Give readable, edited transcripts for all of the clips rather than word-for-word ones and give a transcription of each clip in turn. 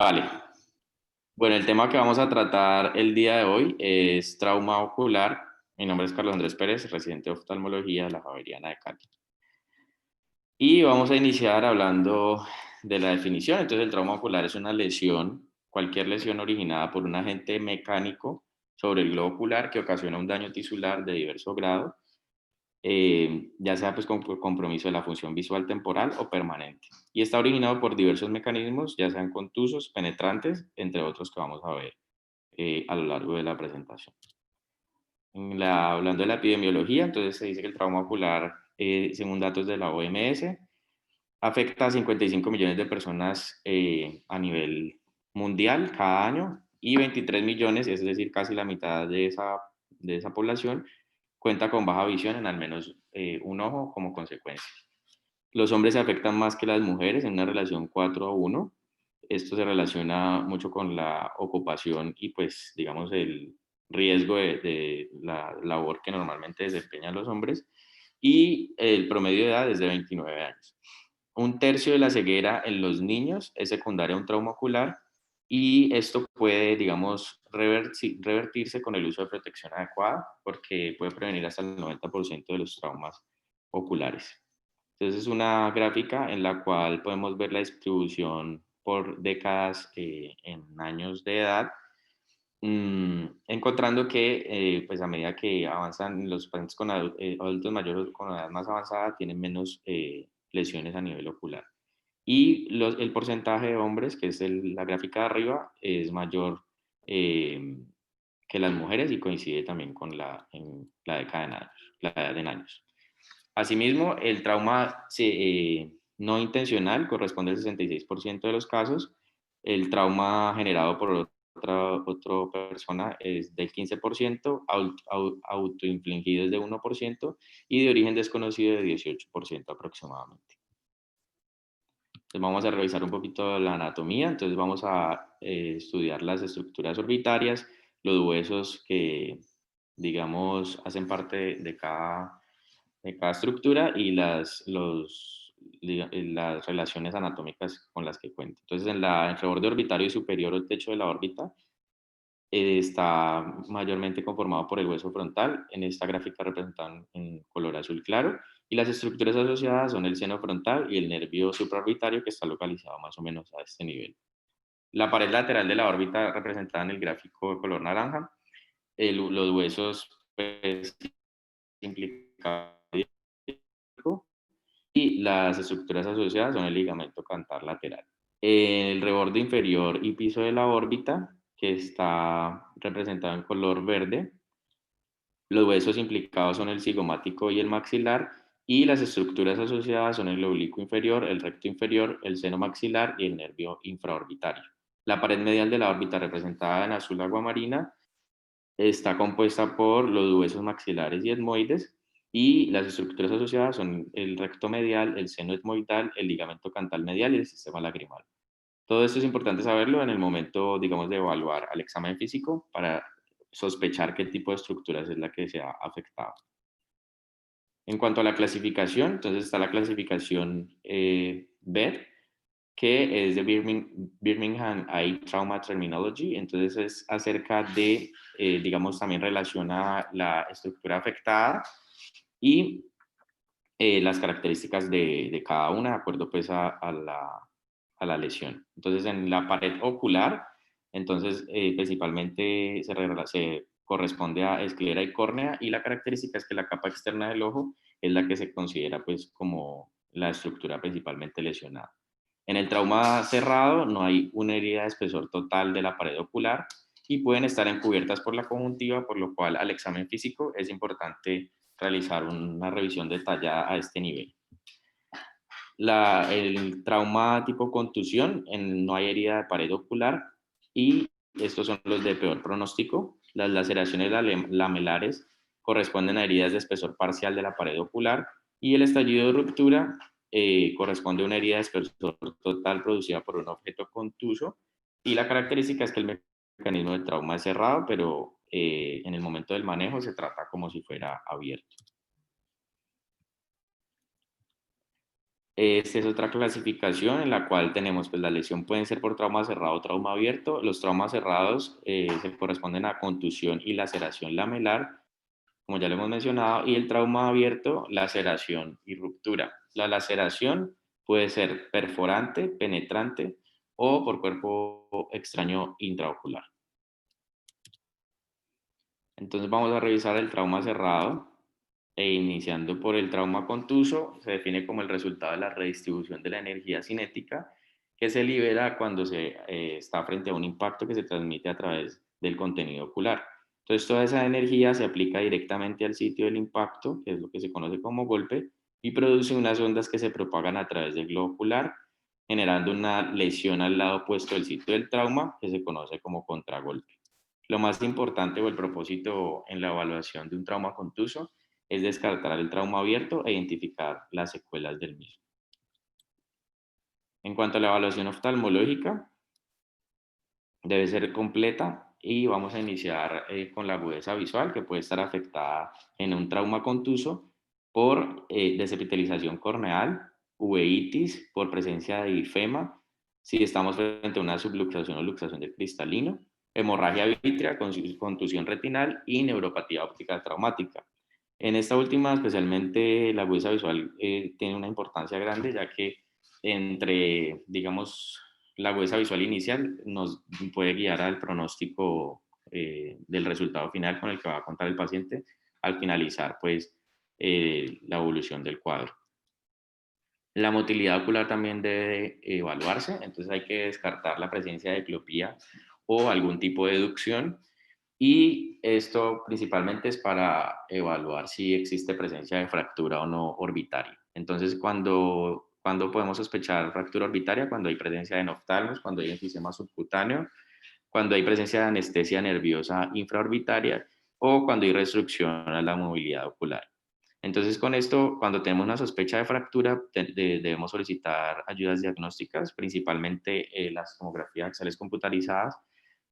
Vale. Bueno, el tema que vamos a tratar el día de hoy es trauma ocular. Mi nombre es Carlos Andrés Pérez, residente de oftalmología de la Javeriana de Cali. Y vamos a iniciar hablando de la definición. Entonces, el trauma ocular es una lesión, cualquier lesión originada por un agente mecánico sobre el globo ocular que ocasiona un daño tisular de diverso grado, ya sea pues con compromiso de la función visual temporal o permanente. Y está originado por diversos mecanismos, ya sean contusos, penetrantes, entre otros que vamos a ver a lo largo de la presentación. Hablando de la epidemiología, entonces se dice que el trauma ocular, según datos de la OMS, afecta a 55 millones de personas a nivel mundial cada año y 23 millones, es decir, casi la mitad de esa población, cuenta con baja visión en al menos un ojo como consecuencia. Los hombres se afectan más que las mujeres en una relación 4-1. Esto se relaciona mucho con la ocupación y pues digamos el riesgo de la labor que normalmente desempeñan los hombres, y el promedio de edad es de 29 años. Un tercio de la ceguera en los niños es secundaria a un trauma ocular, y esto puede, digamos, revertirse con el uso de protección adecuada porque puede prevenir hasta el 90% de los traumas oculares. Entonces es una gráfica en la cual podemos ver la distribución por décadas en años de edad, encontrando que pues a medida que avanzan los pacientes con adultos mayores con edad más avanzada tienen menos lesiones a nivel ocular. Y el porcentaje de hombres, que es la gráfica de arriba, es mayor que las mujeres y coincide también con en la década de años, la edad en años. Asimismo, el trauma no intencional corresponde al 66% de los casos. El trauma generado por otra persona es del 15%, autoinfligido es de 1% y de origen desconocido de 18% aproximadamente. Entonces vamos a revisar un poquito la anatomía. Entonces vamos a estudiar las estructuras orbitarias, los huesos que, digamos, hacen parte de cada estructura y las relaciones anatómicas con las que cuenta. Entonces, en el reborde orbitario superior o el techo de la órbita está mayormente conformado por el hueso frontal, en esta gráfica representado en color azul claro, y las estructuras asociadas son el seno frontal y el nervio supraorbitario, que está localizado más o menos a este nivel. La pared lateral de la órbita representada en el gráfico de color naranja, los huesos pues, implicados y las estructuras asociadas son el ligamento plantar lateral. El reborde inferior y piso de la órbita, que está representado en color verde, los huesos implicados son el cigomático y el maxilar, y las estructuras asociadas son el oblicuo inferior, el recto inferior, el seno maxilar y el nervio infraorbitario. La pared medial de la órbita, representada en azul aguamarina, está compuesta por los huesos maxilares y etmoides, y las estructuras asociadas son el recto medial, el seno etmoidal, el ligamento cantal medial y el sistema lagrimal. Todo esto es importante saberlo en el momento, digamos, de evaluar al examen físico para sospechar qué tipo de estructuras es la que se ha afectado. En cuanto a la clasificación, entonces está la clasificación BED, que es de Birmingham Eye Trauma Terminology. Entonces es acerca de, digamos, también relaciona la estructura afectada y las características de cada una de acuerdo pues a la lesión. Entonces en la pared ocular, entonces principalmente se corresponde a esclera y córnea, y la característica es que la capa externa del ojo es la que se considera pues como la estructura principalmente lesionada. En el trauma cerrado no hay una herida de espesor total de la pared ocular y pueden estar encubiertas por la conjuntiva, por lo cual al examen físico es importante realizar una revisión detallada a este nivel. El trauma tipo contusión, no hay herida de pared ocular, y estos son los de peor pronóstico. Las laceraciones lamelares corresponden a heridas de espesor parcial de la pared ocular, y el estallido de ruptura corresponde a una herida de espesor total producida por un objeto contuso, y la característica es que el mecanismo de trauma es cerrado, pero en el momento del manejo se trata como si fuera abierto. Esta es otra clasificación en la cual tenemos, pues la lesión pueden ser por trauma cerrado o trauma abierto. Los traumas cerrados se corresponden a contusión y laceración lamelar, como ya lo hemos mencionado, y el trauma abierto, laceración y ruptura. La laceración puede ser perforante, penetrante o por cuerpo extraño intraocular. Entonces vamos a revisar el trauma cerrado e iniciando por el trauma contuso, se define como el resultado de la redistribución de la energía cinética que se libera cuando se está frente a un impacto que se transmite a través del contenido ocular. Entonces toda esa energía se aplica directamente al sitio del impacto, que es lo que se conoce como golpe, y produce unas ondas que se propagan a través del globo ocular, generando una lesión al lado opuesto del sitio del trauma, que se conoce como contragolpe. Lo más importante o el propósito en la evaluación de un trauma contuso es descartar el trauma abierto e identificar las secuelas del mismo. En cuanto a la evaluación oftalmológica, debe ser completa y vamos a iniciar con la agudeza visual, que puede estar afectada en un trauma contuso por desepitelización corneal, uveitis, por presencia de ifema, si estamos frente a una subluxación o luxación del cristalino, hemorragia vítrea, contusión retinal y neuropatía óptica traumática. En esta última, especialmente la agudeza visual tiene una importancia grande, ya que entre, digamos, la agudeza visual inicial nos puede guiar al pronóstico del resultado final con el que va a contar el paciente al finalizar, pues, la evolución del cuadro. La motilidad ocular también debe evaluarse, entonces hay que descartar la presencia de eclopía o algún tipo de educción, y esto principalmente es para evaluar si existe presencia de fractura o no orbitaria. Entonces, cuando podemos sospechar fractura orbitaria, cuando hay presencia de noftalmos, cuando hay enfisema subcutáneo, cuando hay presencia de anestesia nerviosa infraorbitaria o cuando hay restricción a la movilidad ocular. Entonces, con esto, cuando tenemos una sospecha de fractura, debemos solicitar ayudas diagnósticas, principalmente las tomografías axiales computarizadas,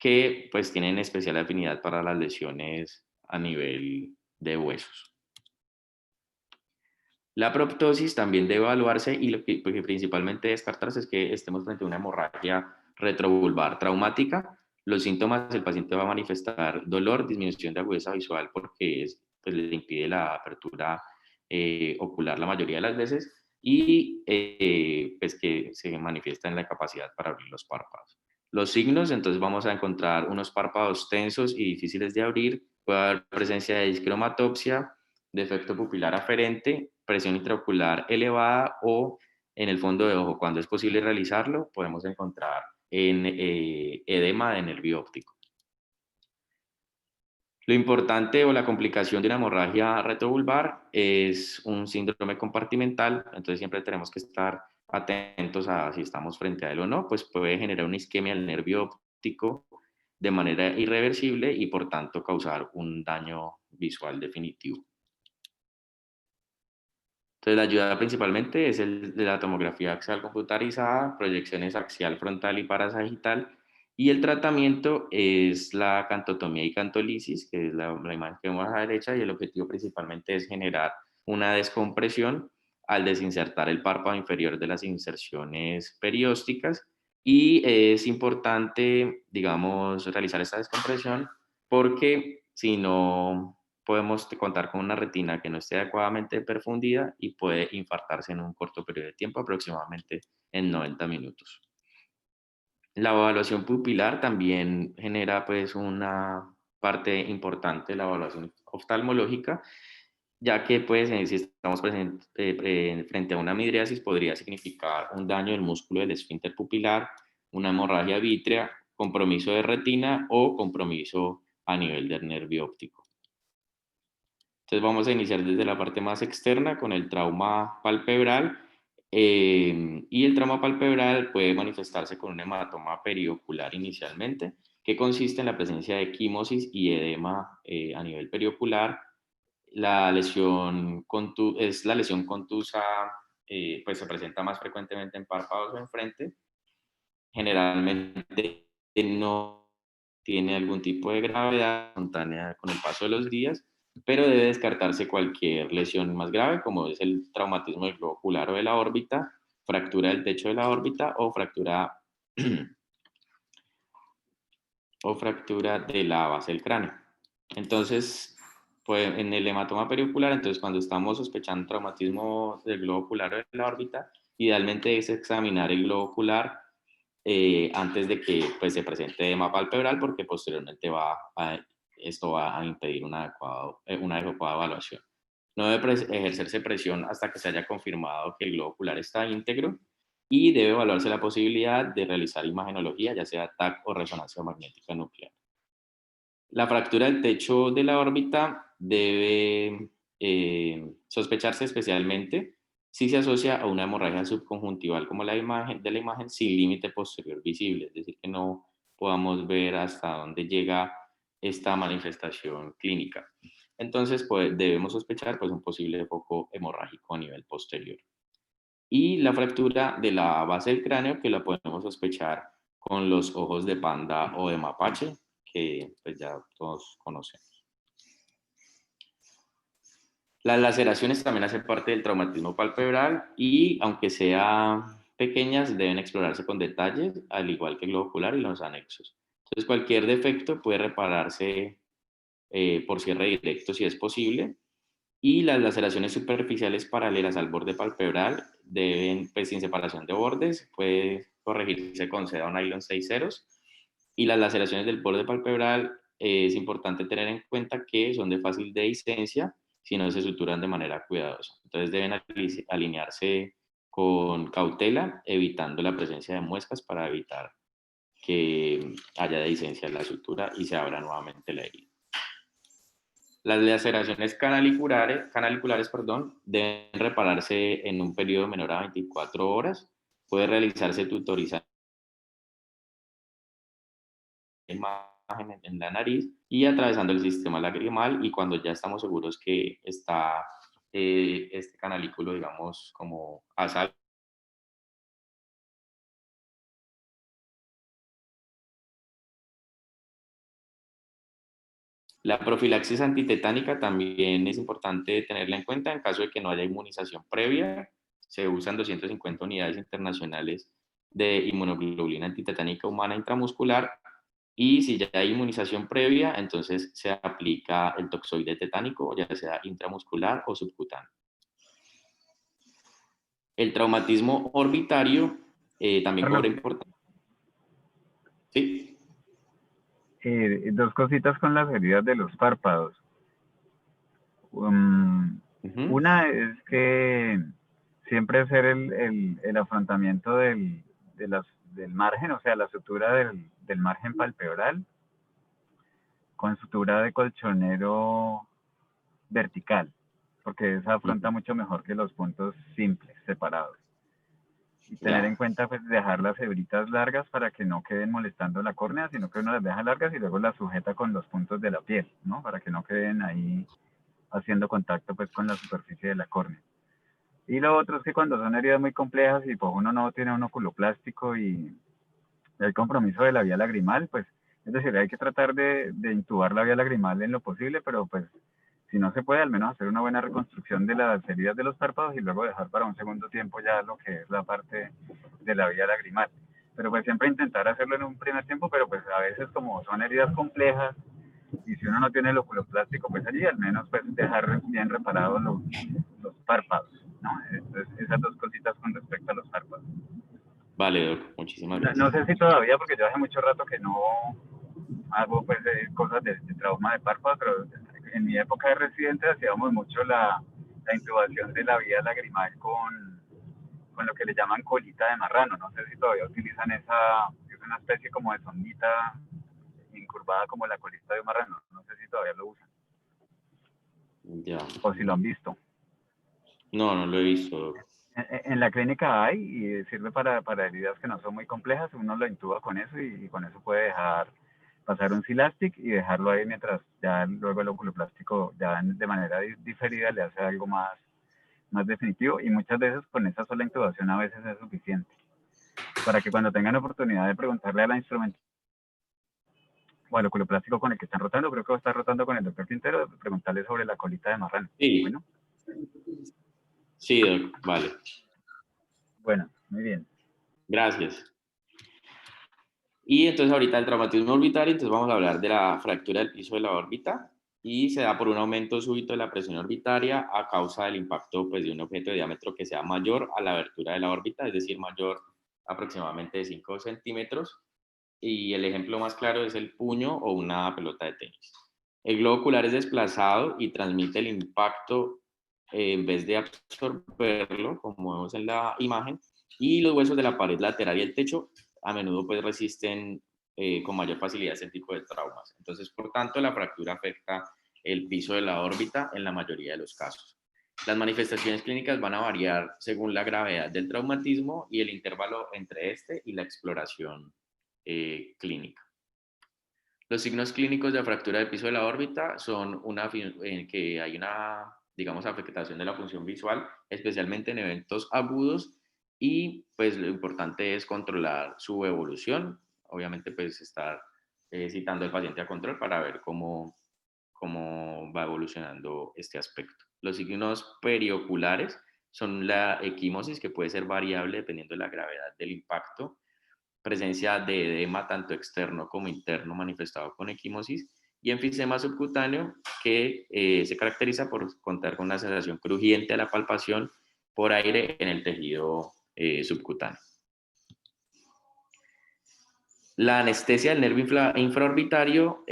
que pues tienen especial afinidad para las lesiones a nivel de huesos. La proptosis también debe evaluarse y lo que principalmente descartarse es que estemos frente a una hemorragia retrovulvar traumática. Los síntomas, el paciente va a manifestar dolor, disminución de agudeza visual porque pues, le impide la apertura ocular la mayoría de las veces y pues que se manifiesta en la capacidad para abrir los párpados. Los signos, entonces vamos a encontrar unos párpados tensos y difíciles de abrir, puede haber presencia de discromatopsia, defecto pupilar aferente, presión intraocular elevada o en el fondo de ojo. Cuando es posible realizarlo, podemos encontrar en edema de nervio óptico. Lo importante o la complicación de una hemorragia retrovulvar es un síndrome compartimental, entonces siempre tenemos que estar atentos a si estamos frente a él o no, pues puede generar una isquemia del nervio óptico de manera irreversible y por tanto causar un daño visual definitivo. Entonces, la ayuda principalmente es el de la tomografía axial computarizada, proyecciones axial, frontal y parasagital, y el tratamiento es la cantotomía y cantolisis, que es la imagen que vemos a la derecha, y el objetivo principalmente es generar una descompresión al desinsertar el párpado inferior de las inserciones periósticas, y es importante, digamos, realizar esta descompresión porque si no podemos contar con una retina que no esté adecuadamente perfundida y puede infartarse en un corto periodo de tiempo, aproximadamente en 90 minutos. La evaluación pupilar también genera pues una parte importante de la evaluación oftalmológica, ya que pues si estamos frente a una midriasis podría significar un daño del músculo del esfínter pupilar, una hemorragia vítrea, compromiso de retina o compromiso a nivel del nervio óptico. Entonces vamos a iniciar desde la parte más externa con el trauma palpebral, y el trauma palpebral puede manifestarse con un hematoma periocular inicialmente, que consiste en la presencia de quimosis y edema a nivel periocular. La lesión es la lesión contusa, pues se presenta más frecuentemente en párpados o en frente. Generalmente no tiene algún tipo de gravedad espontánea con el paso de los días, pero debe descartarse cualquier lesión más grave, como es el traumatismo del globo ocular o de la órbita, fractura del techo de la órbita o fractura, o fractura de la base del cráneo. Entonces, pues en el hematoma periocular, entonces cuando estamos sospechando traumatismo del globo ocular o de la órbita, idealmente es examinar el globo ocular antes de que pues, se presente edema palpebral, porque posteriormente esto va a impedir una adecuada evaluación. No debe ejercerse presión hasta que se haya confirmado que el globo ocular está íntegro y debe evaluarse la posibilidad de realizar imagenología, ya sea TAC o resonancia magnética nuclear. La fractura del techo de la órbita debe sospecharse especialmente si se asocia a una hemorragia subconjuntival como la imagen, de la imagen sin límite posterior visible, es decir, que no podamos ver hasta dónde llega esta manifestación clínica. Entonces, pues, debemos sospechar pues, un posible foco hemorrágico a nivel posterior. Y la fractura de la base del cráneo, que la podemos sospechar con los ojos de panda o de mapache, que pues ya todos conocen. Las laceraciones también hacen parte del traumatismo palpebral y, aunque sean pequeñas, deben explorarse con detalles, al igual que el globo ocular y los anexos. Entonces, cualquier defecto puede repararse por cierre directo si es posible, y las laceraciones superficiales paralelas al borde palpebral deben, pues sin separación de bordes, puede corregirse con seda o nylon 6 ceros. Y las laceraciones del borde palpebral es importante tener en cuenta que son de fácil dehiscencia si no se suturan de manera cuidadosa. Entonces deben alinearse con cautela, evitando la presencia de muescas para evitar que haya dehiscencia en la sutura y se abra nuevamente la herida. Las laceraciones canaliculares deben repararse en un periodo menor a 24 horas. Puede realizarse tutorizando la imagen en la nariz y atravesando el sistema lagrimal, y cuando ya estamos seguros que está este canalículo, digamos, como a salvo. La profilaxis antitetánica también es importante tenerla en cuenta en caso de que no haya inmunización previa. Se usan 250 unidades internacionales de inmunoglobulina antitetánica humana intramuscular, y si ya hay inmunización previa, entonces se aplica el toxoide tetánico, ya sea intramuscular o subcutáneo. El traumatismo orbitario también Carlos, cobra importancia. Sí. dos cositas con las heridas de los párpados. Una es que siempre hacer el afrontamiento del margen, o sea, la sutura del margen palpebral con sutura de colchonero vertical, porque esa afronta mucho mejor que los puntos simples, separados. Y tener en Ya. cuenta, pues, dejar las hebritas largas para que no queden molestando la córnea, sino que uno las deja largas y luego las sujeta con los puntos de la piel, ¿no? Para que no queden ahí haciendo contacto, pues, con la superficie de la córnea. Y lo otro es que cuando son heridas muy complejas y pues uno no tiene un oculoplástico y el compromiso de la vía lagrimal, pues, es decir, hay que tratar de intubar la vía lagrimal en lo posible, pero pues si no se puede, al menos hacer una buena reconstrucción de las heridas de los párpados y luego dejar para un segundo tiempo ya lo que es la parte de la vía lagrimal. Pero pues siempre intentar hacerlo en un primer tiempo, pero pues a veces como son heridas complejas y si uno no tiene el oculoplástico, pues allí al menos pues dejar bien reparados los párpados. No, entonces, esas dos cositas con respecto a los párpados. Vale, Doc, muchísimas No, no gracias. sé si todavía, porque yo hace mucho rato que no hago pues cosas de trauma de párpado, pero en mi época de residente hacíamos mucho la intubación de la vía lagrimal con lo que le llaman colita de marrano. No sé si todavía utilizan esa, es una especie como de sondita incurvada como la colita de un marrano. No sé si todavía lo usan Ya. o si lo han visto. No, no lo he visto, Doc. En la clínica hay y sirve para heridas que no son muy complejas. Uno lo intuba con eso y con eso puede dejar pasar un Silastic y dejarlo ahí mientras ya luego el oculoplástico ya de manera diferida le hace algo más definitivo, y muchas veces con esa sola intubación a veces es suficiente para que cuando tengan oportunidad de preguntarle a la instrumento o al oculoplástico con el que están rotando, creo que va a estar rotando con el doctor Quintero, preguntarle sobre la colita de marrano. Sí, Bueno, sí, Doc, vale. bueno. Muy bien. Gracias. Y entonces ahorita el traumatismo orbitario, entonces vamos a hablar de la fractura del piso de la órbita y se da por un aumento súbito de la presión orbitaria a causa del impacto pues, de un objeto de diámetro que sea mayor a la abertura de la órbita, es decir, mayor aproximadamente de 5 centímetros. Y el ejemplo más claro es el puño o una pelota de tenis. El globo ocular es desplazado y transmite el impacto en vez de absorberlo, como vemos en la imagen, y los huesos de la pared lateral y el techo a menudo pues resisten con mayor facilidad este tipo de traumas. Entonces, por tanto, la fractura afecta el piso de la órbita en la mayoría de los casos. Las manifestaciones clínicas van a variar según la gravedad del traumatismo y el intervalo entre este y la exploración clínica. Los signos clínicos de fractura del piso de la órbita son que hay una, digamos, afectación de la función visual, especialmente en eventos agudos, y pues lo importante es controlar su evolución, obviamente pues estar citando al paciente a control para ver cómo va evolucionando este aspecto. Los signos perioculares son la equimosis, que puede ser variable dependiendo de la gravedad del impacto, presencia de edema tanto externo como interno manifestado con equimosis, y enfisema subcutáneo, que se caracteriza por contar con una sensación crujiente a la palpación por aire en el tejido subcutáneo. La anestesia del nervio infraorbitario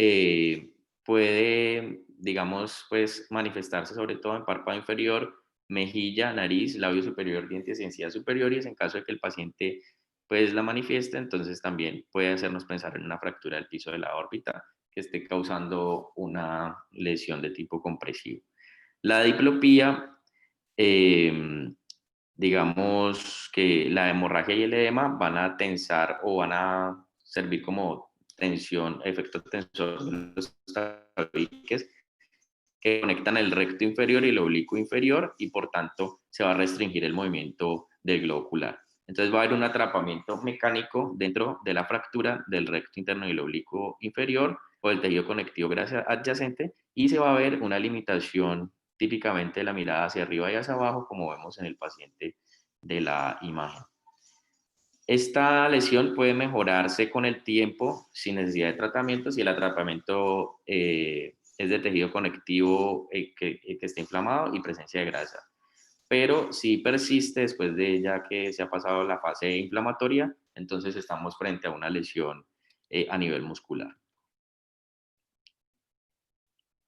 puede, digamos, pues manifestarse sobre todo en párpado inferior, mejilla, nariz, labio superior, dientes y encías superiores. En caso de que el paciente pues la manifieste, entonces también puede hacernos pensar en una fractura del piso de la órbita que esté causando una lesión de tipo compresivo. La diplopía, digamos que la hemorragia y el edema van a tensar o van a servir como tensión, efecto tensor de los tabiques que conectan el recto inferior y el oblicuo inferior, y por tanto se va a restringir el movimiento del globo ocular. Entonces va a haber un atrapamiento mecánico dentro de la fractura del recto interno y el oblicuo inferior o del tejido conectivo adyacente, y se va a ver una limitación típicamente de la mirada hacia arriba y hacia abajo, como vemos en el paciente de la imagen. Esta lesión puede mejorarse con el tiempo sin necesidad de tratamiento si el tratamiento es de tejido conectivo que está inflamado y presencia de grasa. Pero si persiste después de ya que se ha pasado la fase inflamatoria, entonces estamos frente a una lesión a nivel muscular.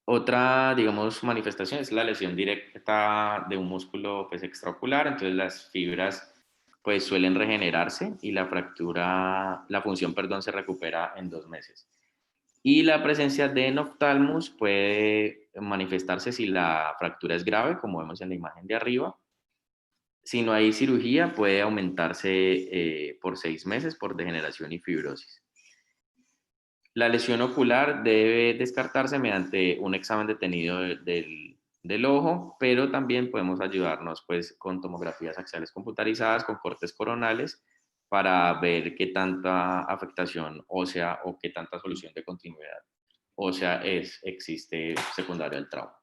Otra, digamos, manifestación es la lesión directa de un músculo pues, extraocular, entonces las fibras pues suelen regenerarse y la función, perdón, se recupera en 2 meses. Y la presencia de noftalmus puede manifestarse si la fractura es grave, como vemos en la imagen de arriba. Si no hay cirugía, puede aumentarse por 6 meses por degeneración y fibrosis. La lesión ocular debe descartarse mediante un examen detenido del ojo, pero también podemos ayudarnos pues, con tomografías axiales computarizadas, con cortes coronales, para ver qué tanta afectación ósea o qué tanta solución de continuidad ósea existe secundaria al trauma.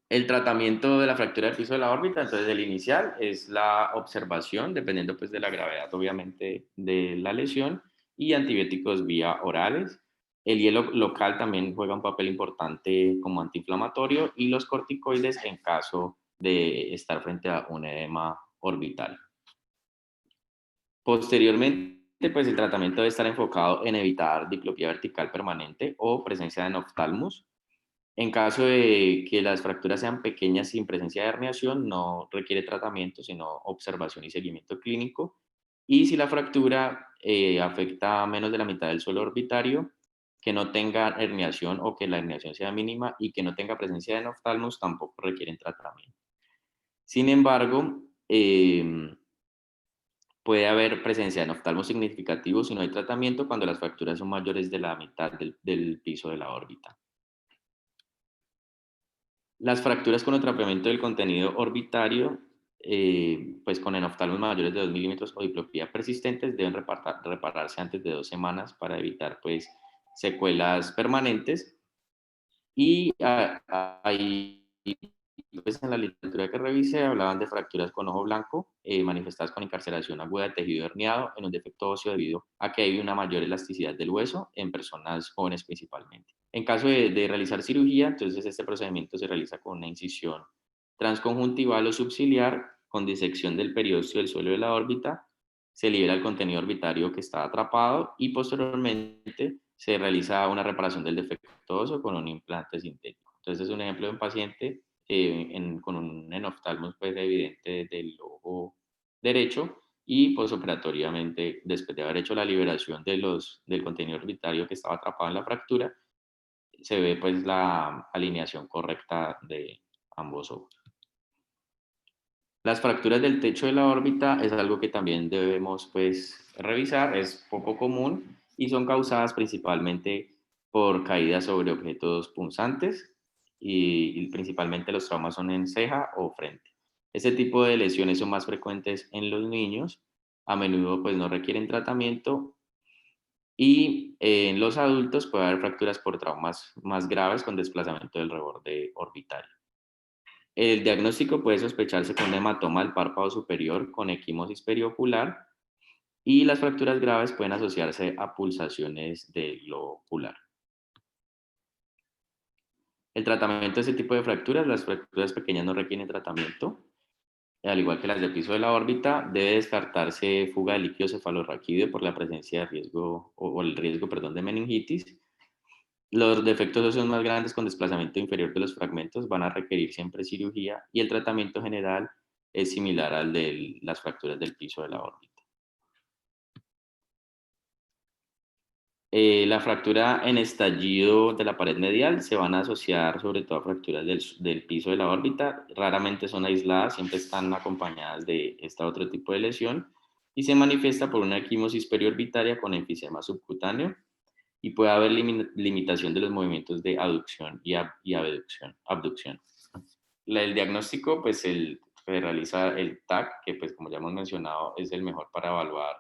El tratamiento de la fractura del piso de la órbita, entonces el inicial es la observación, dependiendo pues de la gravedad obviamente de la lesión, y antibióticos vía orales. El hielo local también juega un papel importante como antiinflamatorio, y los corticoides en caso de estar frente a un edema orbital. Posteriormente, pues el tratamiento debe estar enfocado en evitar diplopía vertical permanente o presencia de noftalmus. En caso de que las fracturas sean pequeñas sin presencia de herniación, no requiere tratamiento, sino observación y seguimiento clínico. Y si la fractura afecta a menos de la mitad del suelo orbitario, que no tenga herniación o que la herniación sea mínima y que no tenga presencia de noftalmus, tampoco requieren tratamiento. Sin embargo, puede haber presencia de noftalmos significativo si no hay tratamiento cuando las fracturas son mayores de la mitad del piso de la órbita. Las fracturas con atrapamiento del contenido orbitario, pues con enoftalmos mayores de 2 milímetros o diplopía persistentes, deben repararse antes de 2 semanas para evitar pues, secuelas permanentes. Y hay pues en la literatura que revisé hablaban de fracturas con ojo blanco manifestadas con encarceración aguda de tejido herniado en un defecto óseo debido a que hay una mayor elasticidad del hueso en personas jóvenes principalmente. En caso de realizar cirugía, entonces este procedimiento se realiza con una incisión transconjuntival o subciliar con disección del periósteo del suelo de la órbita, se libera el contenido orbitario que está atrapado y posteriormente se realiza una reparación del defecto óseo con un implante sintético. Entonces es un ejemplo de un paciente con un enoftalmos pues, evidente del ojo derecho y posoperatoriamente, después de haber hecho la liberación del contenido orbitario que estaba atrapado en la fractura, se ve pues la alineación correcta de ambos ojos. Las fracturas del techo de la órbita es algo que también debemos pues revisar, es poco común y son causadas principalmente por caídas sobre objetos punzantes y principalmente los traumas son en ceja o frente. Este tipo de lesiones son más frecuentes en los niños, a menudo pues no requieren tratamiento y en los adultos puede haber fracturas por traumas más graves con desplazamiento del reborde orbitario. El diagnóstico puede sospecharse con un hematoma del párpado superior con equimosis periocular y las fracturas graves pueden asociarse a pulsaciones del globo ocular. El tratamiento de este tipo de fracturas, las fracturas pequeñas no requieren tratamiento, al igual que las del piso de la órbita, debe descartarse fuga de líquido cefalorraquídeo por la presencia de riesgo o el riesgo, perdón, de meningitis. Los defectos óseos más grandes con desplazamiento inferior de los fragmentos van a requerir siempre cirugía y el tratamiento general es similar al de las fracturas del piso de la órbita. La fractura en estallido de la pared medial se van a asociar sobre todo a fracturas del piso de la órbita, raramente son aisladas, siempre están acompañadas de este otro tipo de lesión y se manifiesta por una equimosis periorbitaria con enfisema subcutáneo y puede haber limitación de los movimientos de aducción y abducción. El diagnóstico, pues se realiza el TAC, que pues como ya hemos mencionado es el mejor para evaluar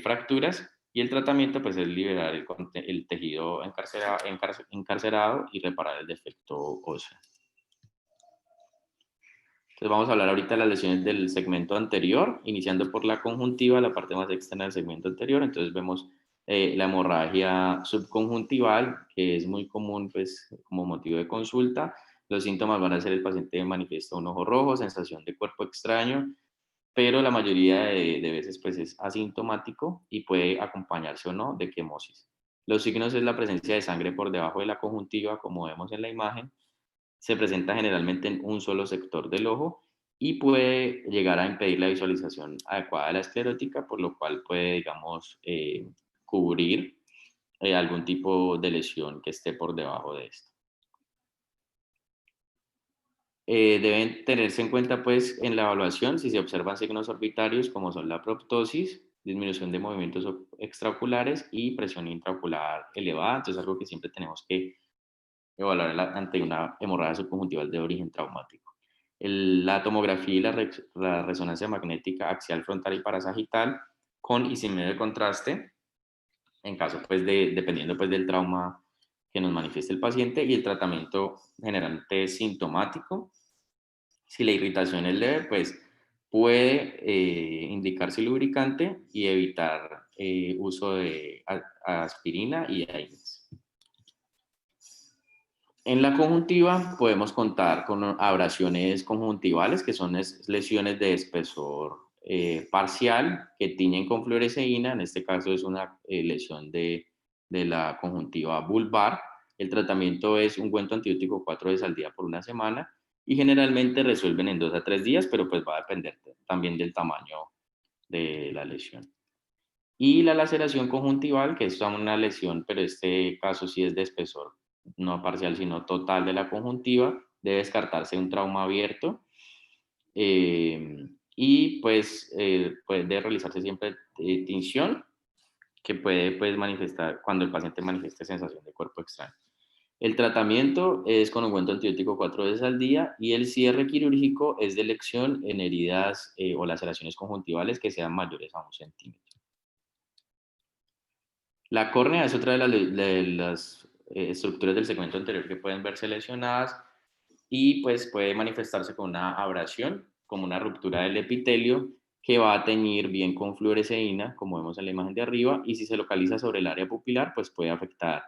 fracturas, y el tratamiento pues es liberar el tejido encarcerado y reparar el defecto óseo. Entonces vamos a hablar ahorita de las lesiones del segmento anterior, iniciando por la conjuntiva, la parte más externa del segmento anterior. Entonces vemos la hemorragia subconjuntival, que es muy común pues, como motivo de consulta. Los síntomas van a ser el paciente manifiesta un ojo rojo, sensación de cuerpo extraño, pero la mayoría de veces pues, es asintomático y puede acompañarse o no de quemosis. Los signos es la presencia de sangre por debajo de la conjuntiva, como vemos en la imagen, se presenta generalmente en un solo sector del ojo y puede llegar a impedir la visualización adecuada de la esclerótica, por lo cual puede, digamos, cubrir algún tipo de lesión que esté por debajo de esto. Deben tenerse en cuenta, pues, en la evaluación si se observan signos orbitarios como son la proptosis, disminución de movimientos extraoculares y presión intraocular elevada. Entonces, algo que siempre tenemos que evaluar ante una hemorragia subconjuntival de origen traumático. La tomografía y la resonancia magnética axial frontal y parasagital con y sin medio de contraste, en caso pues dependiendo pues del trauma que nos manifieste el paciente, y el tratamiento generalmente es sintomático. Si la irritación es leve, pues puede indicarse lubricante y evitar uso de aspirina y AINES. En la conjuntiva podemos contar con abrasiones conjuntivales, que son lesiones de espesor parcial que tiñen con fluoresceína. En este caso es una lesión de la conjuntiva vulvar. El tratamiento es ungüento antibiótico 4 veces al día por una semana y generalmente resuelven en 2 a 3 días, pero pues va a depender también del tamaño de la lesión. Y la laceración conjuntival, que es una lesión, pero en este caso sí es de espesor no parcial, sino total de la conjuntiva, debe descartarse un trauma abierto y pues puede realizarse siempre tinción, que puede pues, manifestar cuando el paciente manifieste sensación de cuerpo extraño. El tratamiento es con ungüento antibiótico 4 veces al día y el cierre quirúrgico es de elección en heridas o laceraciones conjuntivales que sean mayores a 1 centímetro. La córnea es otra de las estructuras del segmento anterior que pueden verse lesionadas. y pues puede manifestarse con una abrasión, como una ruptura del epitelio, que va a teñir bien con fluoresceína, como vemos en la imagen de arriba, y si se localiza sobre el área pupilar, pues puede afectar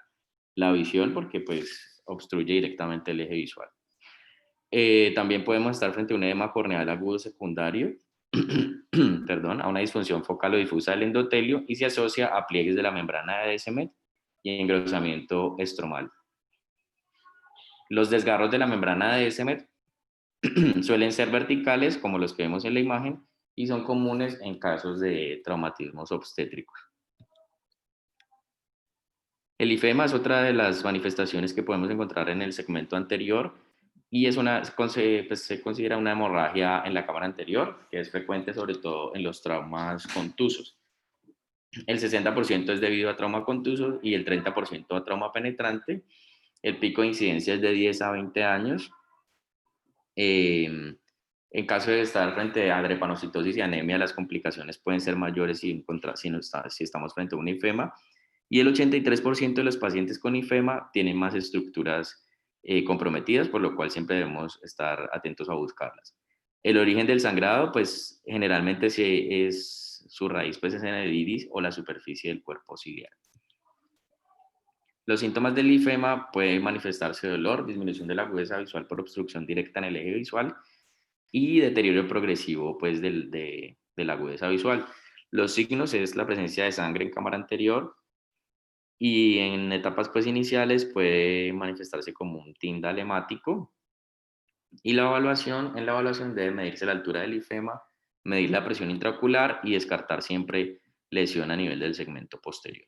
la visión porque pues obstruye directamente el eje visual. También podemos estar frente a un edema corneal agudo secundario, perdón, a una disfunción focal o difusa del endotelio y se asocia a pliegues de la membrana de Descemet y engrosamiento estromal. Los desgarros de la membrana de Descemet suelen ser verticales, como los que vemos en la imagen, y son comunes en casos de traumatismos obstétricos. El ifema es otra de las manifestaciones que podemos encontrar en el segmento anterior y es se considera una hemorragia en la cámara anterior, que es frecuente sobre todo en los traumas contusos. El 60% es debido a trauma contuso y el 30% a trauma penetrante. El pico de incidencia es de 10 a 20 años. En caso de estar frente a drepanocitosis y anemia, las complicaciones pueden ser mayores si estamos frente a un ifema. Y el 83% de los pacientes con ifema tienen más estructuras comprometidas, por lo cual siempre debemos estar atentos a buscarlas. El origen del sangrado, pues generalmente su raíz pues, es en el iris o la superficie del cuerpo ciliar. Los síntomas del ifema pueden manifestarse dolor, disminución de la agudeza visual por obstrucción directa en el eje visual y deterioro progresivo pues, de la agudeza visual. Los signos es la presencia de sangre en cámara anterior y en etapas pues, iniciales puede manifestarse como un tindal hemático. Y en la evaluación debe medirse la altura del ifema, medir la presión intraocular y descartar siempre lesión a nivel del segmento posterior.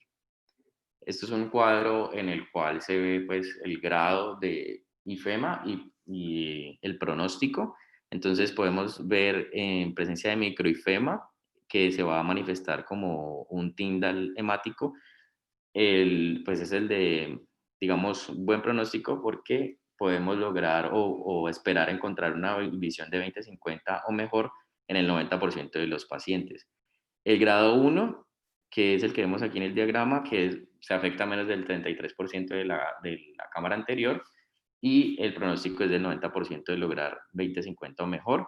Esto es un cuadro en el cual se ve pues, el grado de ifema y el pronóstico. Entonces podemos ver en presencia de microifema que se va a manifestar como un tindal hemático. Pues es el de, digamos, buen pronóstico porque podemos lograr o esperar encontrar una visión de 20/50 o mejor en el 90% de los pacientes. El grado 1, que es el que vemos aquí en el diagrama, se afecta menos del 33% de la cámara anterior y el pronóstico es del 90% de lograr 20/50 o mejor.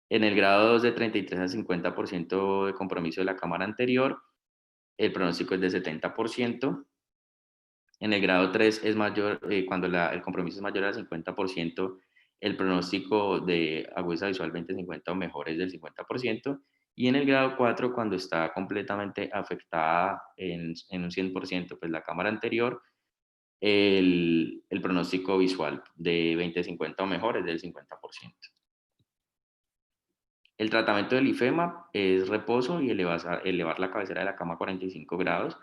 En el grado 2, de 33 a 50% de compromiso de la cámara anterior, el pronóstico es de 70%. En el grado 3 es mayor, cuando el compromiso es mayor al 50%, el pronóstico de agudeza visual 20/50 o mejor es del 50%. Y en el grado 4, cuando está completamente afectada en un 100%, pues la cámara anterior, el pronóstico visual de 20/50 o mejor es del 50%. El tratamiento del ifema es reposo y elevar la cabecera de la cama a 45 grados,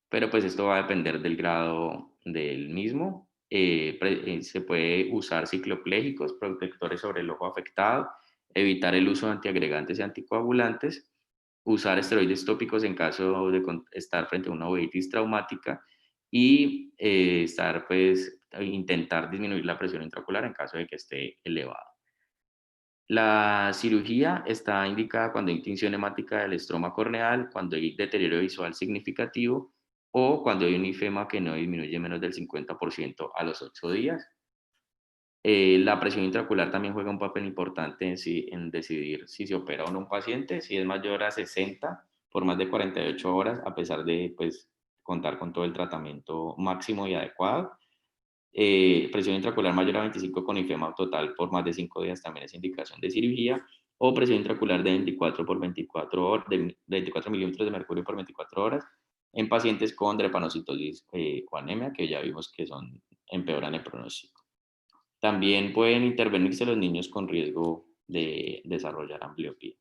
pero pues esto va a depender del grado del mismo. Se puede usar cicloplégicos, protectores sobre el ojo afectado, evitar el uso de antiagregantes y anticoagulantes, usar esteroides tópicos en caso de estar frente a una uveitis traumática y intentar disminuir la presión intraocular en caso de que esté elevada. La cirugía está indicada cuando hay tinción hemática del estroma corneal, cuando hay deterioro visual significativo o cuando hay un ifema que no disminuye menos del 50% a los 8 días. La presión intraocular también juega un papel importante en decidir si se opera o no un paciente. Si es mayor a 60 por más de 48 horas, a pesar de pues, contar con todo el tratamiento máximo y adecuado. Presión intraocular mayor a 25 con ifema total por más de 5 días también es indicación de cirugía, o presión intraocular de 24 por 24 horas, de 24 milímetros de mercurio por 24 horas en pacientes con drepanocitosis o anemia, que ya vimos que empeoran el pronóstico. También pueden intervenirse los niños con riesgo de desarrollar ambliopía.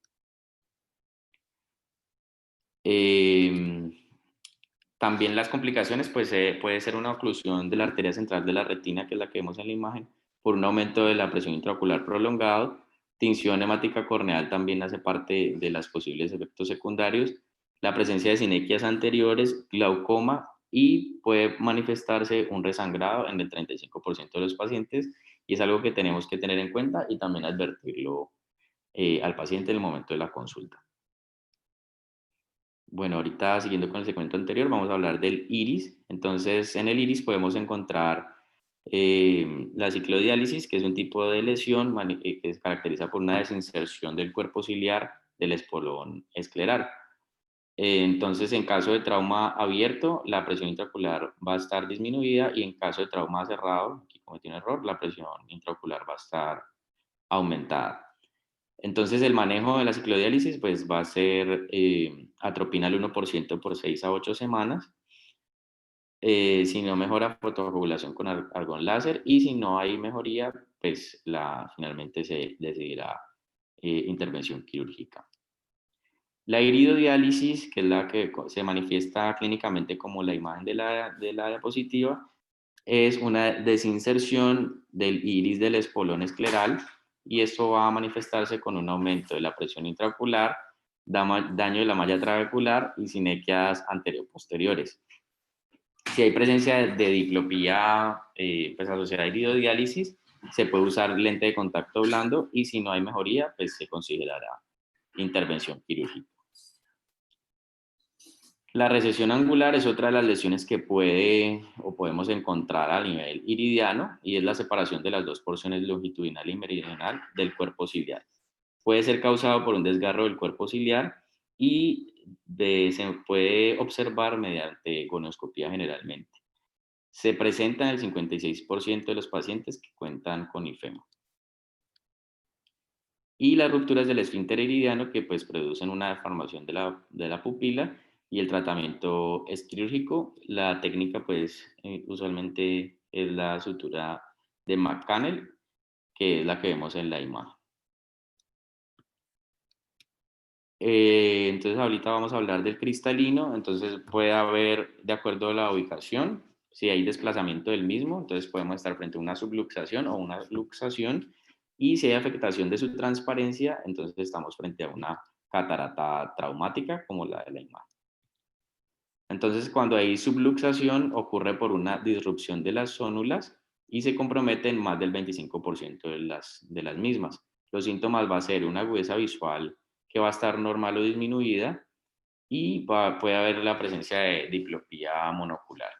También las complicaciones, pues puede ser una oclusión de la arteria central de la retina, que es la que vemos en la imagen, por un aumento de la presión intraocular prolongado. Tinción hemática corneal también hace parte de los posibles efectos secundarios. La presencia de sinequias anteriores, glaucoma y puede manifestarse un resangrado en el 35% de los pacientes y es algo que tenemos que tener en cuenta y también advertirlo al paciente en el momento de la consulta. Bueno, ahorita siguiendo con el segmento anterior, vamos a hablar del iris. Entonces, en el iris podemos encontrar La ciclodiálisis, que es un tipo de lesión que se caracteriza por una desinserción del cuerpo ciliar del espolón escleral. Entonces, en caso de trauma abierto, la presión intraocular va a estar disminuida y en caso de trauma cerrado, aquí cometí un error, la presión intraocular va a estar aumentada. Entonces, el manejo de la ciclodiálisis pues, va a ser atropina al 1% por 6 a 8 semanas. Si no mejora, fotocoagulación con argón láser, y si no hay mejoría, pues finalmente se decidirá intervención quirúrgica. La iridodiálisis, que es la que se manifiesta clínicamente como la imagen de la diapositiva, es una desinserción del iris del espolón escleral, y esto va a manifestarse con un aumento de la presión intraocular, daño de la malla trabecular y sinequias anterior-posteriores. Si hay presencia de diplopía pues asociada a iridodiálisis, se puede usar lente de contacto blando, y si no hay mejoría, pues se considerará intervención quirúrgica. La recesión angular es otra de las lesiones que podemos encontrar a nivel iridiano, y es la separación de las dos porciones longitudinal y meridional del cuerpo ciliar. Puede ser causado por un desgarro del cuerpo ciliar y se puede observar mediante gonoscopía generalmente. Se presenta en el 56% de los pacientes que cuentan con IFEMA. Y las rupturas del esfínter iridiano, que pues producen una deformación de la pupila, y el tratamiento es quirúrgico. La técnica pues usualmente es la sutura de McCannell, que es la que vemos en la imagen. Entonces ahorita vamos a hablar del cristalino. Entonces puede haber, de acuerdo a la ubicación, si hay desplazamiento del mismo, entonces podemos estar frente a una subluxación o una luxación, y si hay afectación de su transparencia, entonces estamos frente a una catarata traumática como la de la imagen. Entonces, cuando hay subluxación, ocurre por una disrupción de las zónulas y se comprometen más del 25% de las mismas. Los síntomas va a ser una agudeza visual que va a estar normal o disminuida, y puede haber la presencia de diplopía monocular.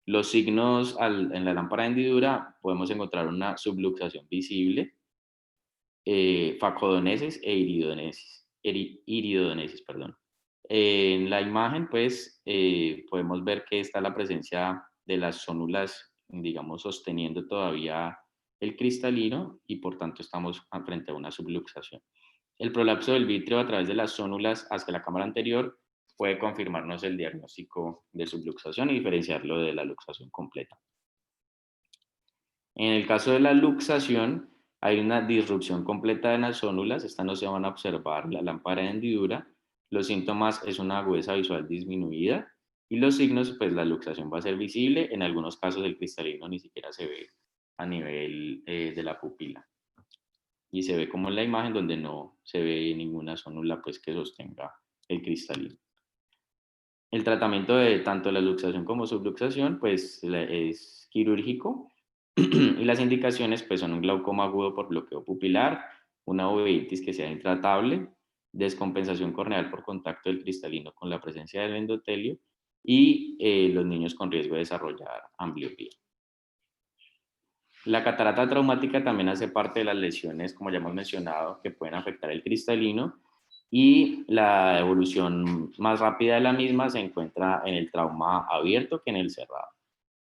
Los signos en la lámpara de hendidura podemos encontrar una subluxación visible, facodonesis e iridodonesis, perdón. En la imagen, pues, podemos ver que está la presencia de las zónulas, digamos, sosteniendo todavía el cristalino, y por tanto estamos frente a una subluxación. El prolapso del vítreo a través de las zónulas hacia la cámara anterior puede confirmarnos el diagnóstico de subluxación y diferenciarlo de la luxación completa. En el caso de la luxación, hay una disrupción completa de las zónulas. Estas no se van a observar la lámpara de hendidura. Los síntomas es una agudeza visual disminuida, y los signos, pues la luxación va a ser visible. En algunos casos el cristalino ni siquiera se ve a nivel de la pupila, y se ve como en la imagen, donde no se ve ninguna zónula pues que sostenga el cristalino. El tratamiento de tanto la luxación como subluxación pues es quirúrgico, y las indicaciones pues son un glaucoma agudo por bloqueo pupilar, una uveitis que sea intratable, descompensación corneal por contacto del cristalino con la presencia del endotelio, y los niños con riesgo de desarrollar ambliopía. La catarata traumática también hace parte de las lesiones, como ya hemos mencionado, que pueden afectar el cristalino, y la evolución más rápida de la misma se encuentra en el trauma abierto que en el cerrado.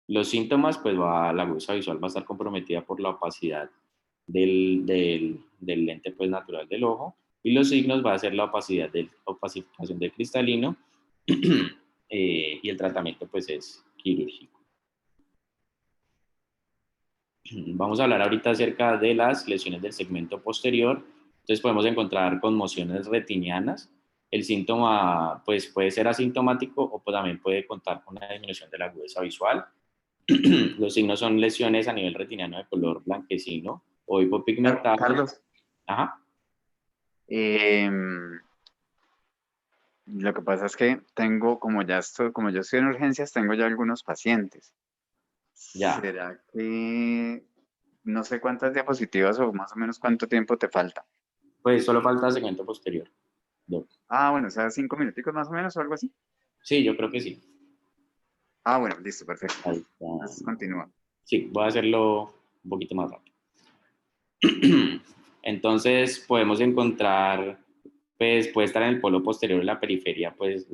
Los síntomas, pues la agudeza visual va a estar comprometida por la opacidad del lente pues, natural del ojo, y los signos va a ser la opacificación del cristalino, y el tratamiento pues es quirúrgico. Vamos a hablar ahorita acerca de las lesiones del segmento posterior. Entonces podemos encontrar conmociones retinianas. El síntoma pues, puede ser asintomático, o también puede contar con una disminución de la agudeza visual. Los signos son lesiones a nivel retiniano de color blanquecino o hipopigmentado. Carlos, Ajá. Lo que pasa es que tengo, como yo estoy en urgencias, tengo ya algunos pacientes. Ya. ¿Será que no sé cuántas diapositivas o más o menos cuánto tiempo te falta? Pues solo falta segmento posterior. Ah, bueno, o sea, 5 minuticos más o menos o algo así. Sí, yo creo que sí. Ah, bueno, listo, perfecto. Ahí está. Entonces continúa. Sí, voy a hacerlo un poquito más rápido. Entonces podemos encontrar, pues puede estar en el polo posterior de la periferia, pues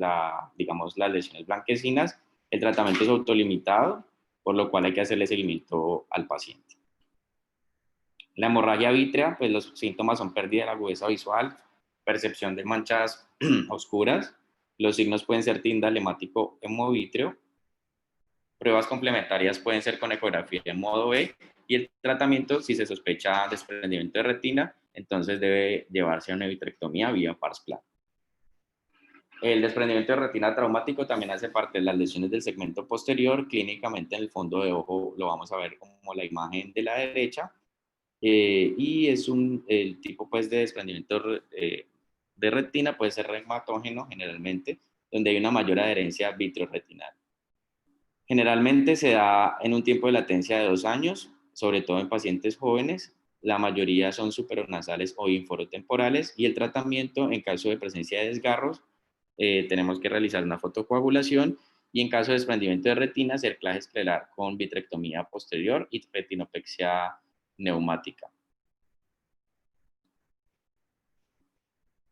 digamos las lesiones blanquecinas. El tratamiento es autolimitado, por lo cual hay que hacerle seguimiento al paciente. La hemorragia vítrea, pues los síntomas son pérdida de la agudeza visual, percepción de manchas oscuras. Los signos pueden ser tindal hemático hemovítreo. Pruebas complementarias pueden ser con ecografía en modo B, y el tratamiento, si se sospecha desprendimiento de retina, entonces debe llevarse a una vitrectomía vía pars plana. El desprendimiento de retina traumático también hace parte de las lesiones del segmento posterior. Clínicamente en el fondo de ojo lo vamos a ver como la imagen de la derecha, y es el tipo pues de desprendimiento de retina puede ser reumatógeno generalmente, donde hay una mayor adherencia vitreoretinal. Generalmente se da en un tiempo de latencia de 2 años, sobre todo en pacientes jóvenes. La mayoría son superonasales o inforotemporales, y el tratamiento en caso de presencia de desgarros, tenemos que realizar una fotocoagulación, y en caso de desprendimiento de retina, cerclaje escleral con vitrectomía posterior y retinopexia neumática.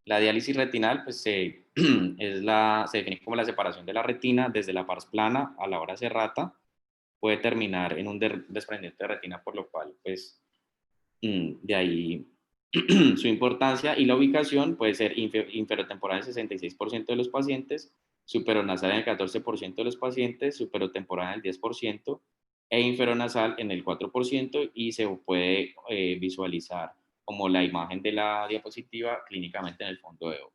La diálisis retinal pues, se define como la separación de la retina desde la pars plana a la hora serrata. Puede terminar en un desprendimiento de retina, por lo cual, pues, de ahí su importancia. Y la ubicación puede ser inferotemporal en el 66% de los pacientes, superonasal en el 14% de los pacientes, superotemporal en el 10%, e inferonasal en el 4%, y se puede visualizar como la imagen de la diapositiva clínicamente en el fondo de ojo.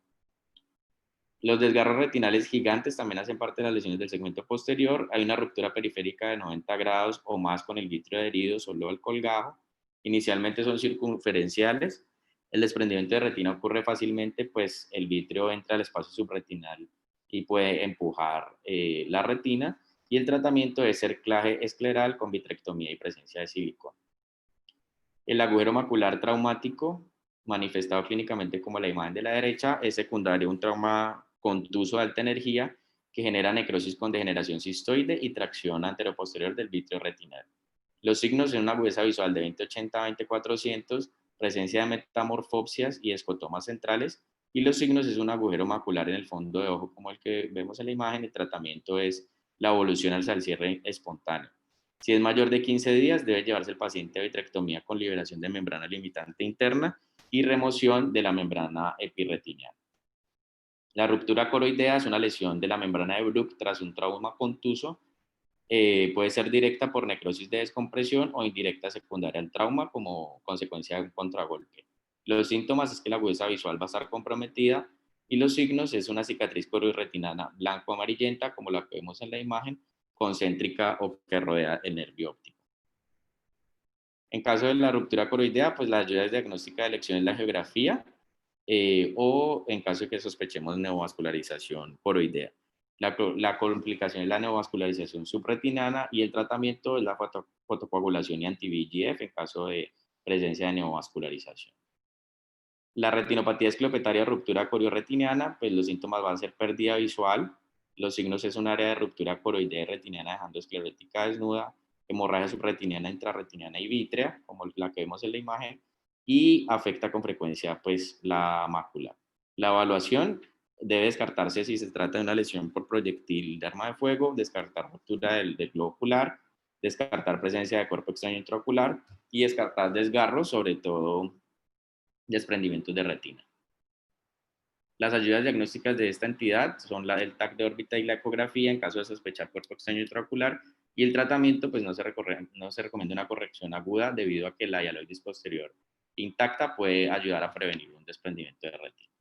Los desgarros retinales gigantes también hacen parte de las lesiones del segmento posterior. Hay una ruptura periférica de 90 grados o más con el vitrio adherido solo al colgajo. Inicialmente son circunferenciales. El desprendimiento de retina ocurre fácilmente, pues el vitrio entra al espacio subretinal y puede empujar la retina. Y el tratamiento es cerclaje escleral con vitrectomía y presencia de silicona. El agujero macular traumático, manifestado clínicamente como la imagen de la derecha, es secundario a un trauma contuso de alta energía que genera necrosis con degeneración cistoide y tracción anteroposterior del vitrio retinal. Los signos son una agudeza visual de 2080 a 2400, presencia de metamorfopsias y escotomas centrales, y los signos es un agujero macular en el fondo de ojo como el que vemos en la imagen. El tratamiento es la evolución al cierre espontáneo. Si es mayor de 15 días, debe llevarse el paciente a vitrectomía con liberación de membrana limitante interna y remoción de la membrana epirretiniana. La ruptura coroidea es una lesión de la membrana de Bruch tras un trauma contuso. Puede ser directa por necrosis de descompresión o indirecta secundaria al trauma como consecuencia de un contragolpe. Los síntomas es que la agudeza visual va a estar comprometida, y los signos es una cicatriz coroirretinana blanco-amarillenta, como la que vemos en la imagen, concéntrica o que rodea el nervio óptico. En caso de la ruptura coroidea, pues la ayuda es diagnóstica de lecciones en la geografía, o en caso de que sospechemos neovascularización coroidea. La complicación es la neovascularización subretinana, y el tratamiento es la fotocoagulación y anti-VEGF en caso de presencia de neovascularización. La retinopatía escleroticaria, ruptura coriorretiniana, pues los síntomas van a ser pérdida visual. Los signos es un área de ruptura coroidea y retiniana dejando esclerótica desnuda, hemorragia subretiniana, intrarretiniana y vítrea, como la que vemos en la imagen, y afecta con frecuencia pues la mácula. La evaluación debe descartarse si se trata de una lesión por proyectil de arma de fuego, descartar ruptura del globo ocular, descartar presencia de cuerpo extraño intraocular y descartar desgarros, sobre todo desprendimientos de retina. Las ayudas diagnósticas de esta entidad son el TAC de órbita y la ecografía en caso de sospechar cuerpo extraño intraocular, y el tratamiento pues no se recomienda una corrección aguda debido a que la hialoidis posterior intacta puede ayudar a prevenir un desprendimiento de retina.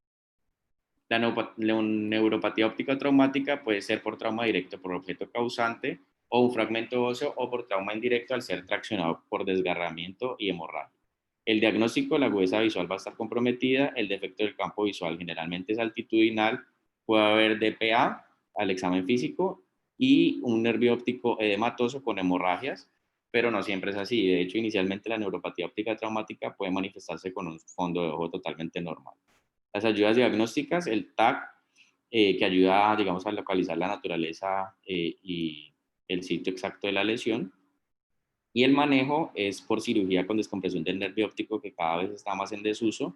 La neuropatía óptica traumática puede ser por trauma directo por objeto causante o un fragmento óseo, o por trauma indirecto al ser traccionado por desgarramiento y hemorragia. El diagnóstico, la agudeza visual va a estar comprometida. El defecto del campo visual generalmente es altitudinal. Puede haber DPA al examen físico y un nervio óptico edematoso con hemorragias, pero no siempre es así. De hecho, inicialmente la neuropatía óptica traumática puede manifestarse con un fondo de ojo totalmente normal. Las ayudas diagnósticas, el TAC, que ayuda, digamos, a localizar la naturaleza y el sitio exacto de la lesión. Y el manejo es por cirugía con descompresión del nervio óptico, que cada vez está más en desuso,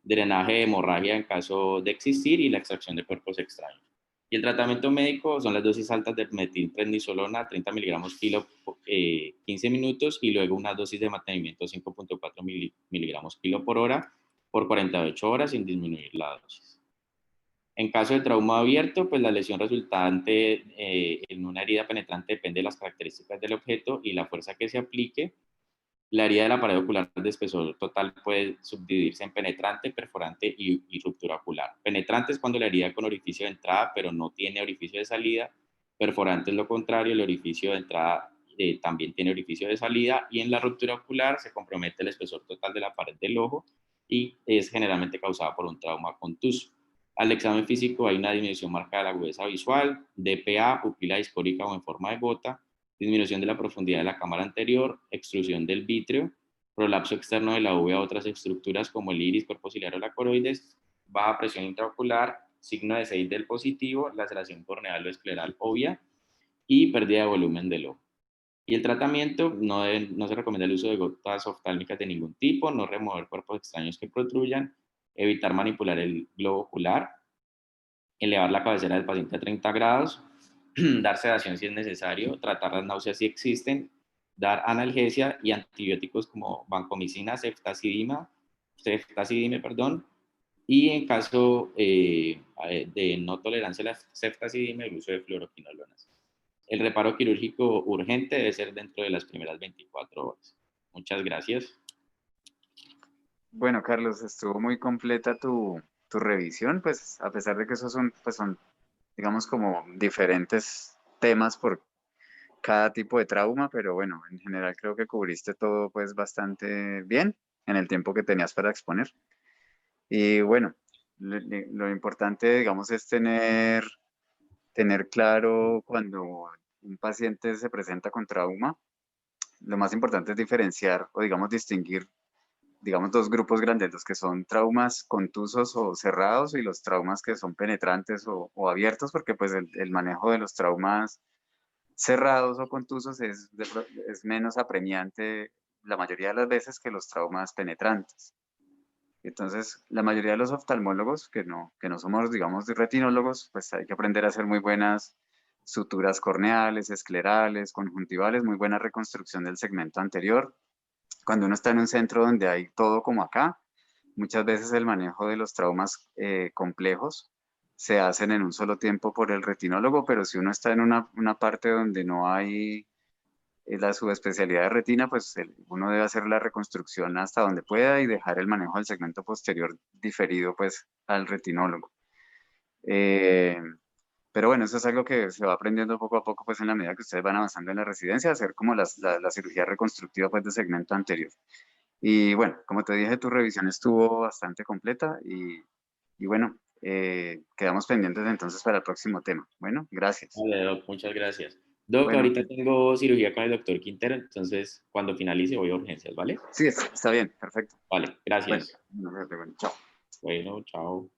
drenaje de hemorragia en caso de existir y la extracción de cuerpos extraños. Y el tratamiento médico son las dosis altas de metilprednisolona, 30 miligramos kilo, 15 minutos, y luego una dosis de mantenimiento 5.4 miligramos kilo por hora por 48 horas sin disminuir la dosis. En caso de trauma abierto, pues la lesión resultante en una herida penetrante depende de las características del objeto y la fuerza que se aplique. La herida de la pared ocular de espesor total puede subdividirse en penetrante, perforante y ruptura ocular. Penetrante es cuando la herida con orificio de entrada, pero no tiene orificio de salida. Perforante es lo contrario, el orificio de entrada también tiene orificio de salida. Y en la ruptura ocular se compromete el espesor total de la pared del ojo y es generalmente causada por un trauma contuso. Al examen físico hay una disminución marcada de la agudeza visual, DPA, pupila discórica o en forma de gota, disminución de la profundidad de la cámara anterior, extrusión del vítreo, prolapso externo de la uvea a otras estructuras como el iris, cuerpo ciliar o la coroides, baja presión intraocular, signo de Seidel del positivo, laceración corneal o escleral obvia y pérdida de volumen del ojo. Y el tratamiento no se recomienda el uso de gotas oftálmicas de ningún tipo, no remover cuerpos extraños que protruyan, evitar manipular el globo ocular, elevar la cabecera del paciente a 30 grados, dar sedación si es necesario, tratar las náuseas si existen, dar analgesia y antibióticos como vancomicina, ceftazidime, perdón, y en caso de no tolerancia a la ceftazidime, el uso de fluoroquinolonas. El reparo quirúrgico urgente debe ser dentro de las primeras 24 horas. Muchas gracias. Bueno, Carlos, estuvo muy completa tu revisión, pues a pesar de que esos son, pues son, digamos, como diferentes temas por cada tipo de trauma, pero bueno, en general creo que cubriste todo pues bastante bien en el tiempo que tenías para exponer. Y bueno, lo importante, digamos, es tener claro cuando un paciente se presenta con trauma, lo más importante es diferenciar o, digamos, distinguir, digamos, dos grupos grandes, los que son traumas contusos o cerrados y los traumas que son penetrantes o abiertos, porque pues el manejo de los traumas cerrados o contusos es menos apremiante la mayoría de las veces que los traumas penetrantes. Entonces, la mayoría de los oftalmólogos, que no somos, digamos, retinólogos, pues hay que aprender a hacer muy buenas suturas corneales, esclerales, conjuntivales, muy buena reconstrucción del segmento anterior. Cuando uno está en un centro donde hay todo como acá, muchas veces el manejo de los traumas complejos se hacen en un solo tiempo por el retinólogo, pero si uno está en una parte donde no hay la subespecialidad de retina, pues uno debe hacer la reconstrucción hasta donde pueda y dejar el manejo del segmento posterior diferido pues al retinólogo. Eh, pero bueno, eso es algo que se va aprendiendo poco a poco pues en la medida que ustedes van avanzando en la residencia, hacer como la cirugía reconstructiva pues de segmento anterior. Y bueno, como te dije, tu revisión estuvo bastante completa y bueno, quedamos pendientes entonces para el próximo tema. Bueno, gracias. Vale, Doc, muchas gracias. Doc, Bueno, ahorita tengo cirugía con el doctor Quintero, entonces cuando finalice voy a urgencias, ¿vale? sí, está bien, perfecto. Vale, Bueno, gracias. bueno, chao. Bueno, chao.